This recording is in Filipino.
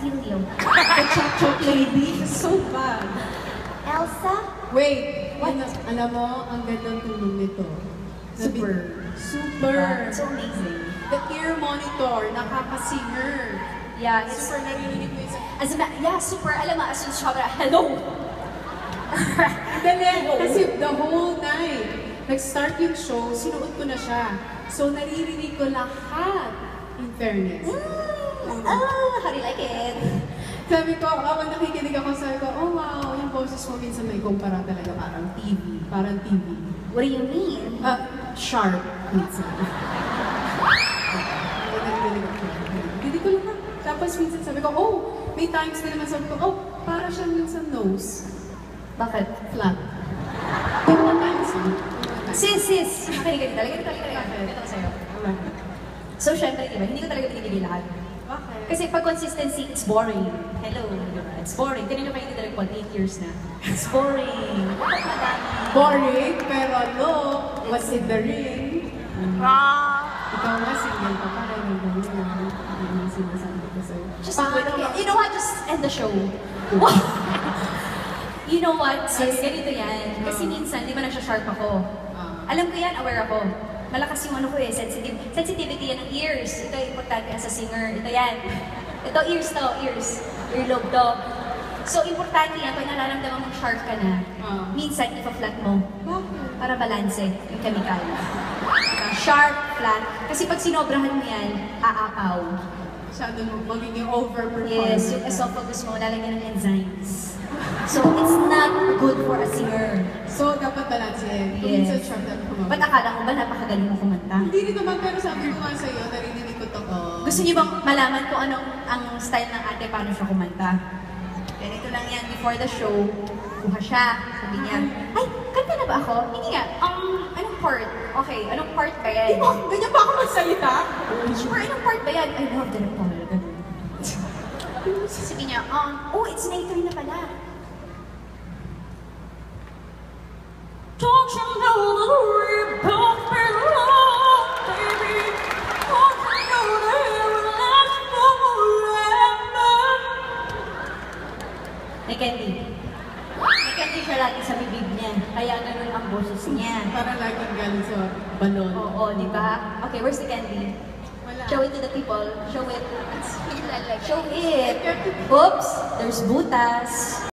feel you. The chocolate lady. So bad. Elsa? Wait, What? alam mo, ang gandang tulong nito. Super. Super. So amazing. The ear monitor, nakaka-singer. Yeah, it's Super narinig ko yung yeah, super. Alam mo, as in sobra, hello. Dali, kasi the whole night, nag-start yung show, sinuot ko na siya. So, naririnig ko lahat, in fairness. How do you like it? Sabi ko, kapag nakikinig ako, sabi ko, oh wow, yung boses mo minsan may kumpara talaga, parang TV. Parang TV. What do you mean? Sharp, minsan. Hindi ko lang. Tapos minsan sabi ko, oh, may times na naman sabi ko, oh, para siya minsan nose. Bakit? Flat. Yung mga times yun. Sis! Makinig ka talaga. Ito ko sa'yo. So, syempre, diba, hindi ko talaga binibigay lahat. Okay. Kasi pag consistency, it's boring. Hello, diba? It's boring. Kanina pa hindi talaga 8 years na. It's boring. Boring, pero look, what's in the ring? Ikaw nga, single ka pa rin. Hindi sinasabi ko sa'yo. Just you know what? Just end the show. You know what, sis? Ganito yan. Kasi minsan, di ba nasa-sharp ako? Alam ko yan, aware ako. Malakas yung ano ko eh, sensitivity yan ng ears. Ito yung importante sa singer. Ito yan. Ito, ears to, ears. Earlobe to. So, importante yan, pag nararamdaman mong sharp ka na, minsan, ipa-flat mo. Para balanse yung chemical. Sharp, flat. Kasi pag sinobrahan mo yan, aapaw. Masyado mo magiging overperformance. Yes, yung esophagus mo, lalagyan ng enzymes. So, it's not good for a singer. So, dapat balanse. Kung Yes. minsan sharp na kumamit. Ba't akala mo ba napakagaling mo kumanta? Hindi rin naman, pero sabi ko nga sa'yo, narinig ko to. Gusto niyo bang malaman kung anong ang style ng ate, paano siya kumanta? Ganito lang yan, before the show, kuha siya, sabi niya, ay, kanta na ba ako? Hindi nga, anong part? Okay, anong part ba yan? Ganyan pa ako magsalita? Sure, anong part ba yan? I love the Paul, ganun. Sabi niya, oh, it's later na pala. Don't you know that we've both been wrong, baby? Don't you know that it will last forever? May candy. May candy siya lagi sa bibig niya. Kaya ganun ang boses niya. Para laging galing sa balon. Oo, di ba? Okay, where's the candy? Wala. Show it to the people. Show it. Show it. Oops! There's butas.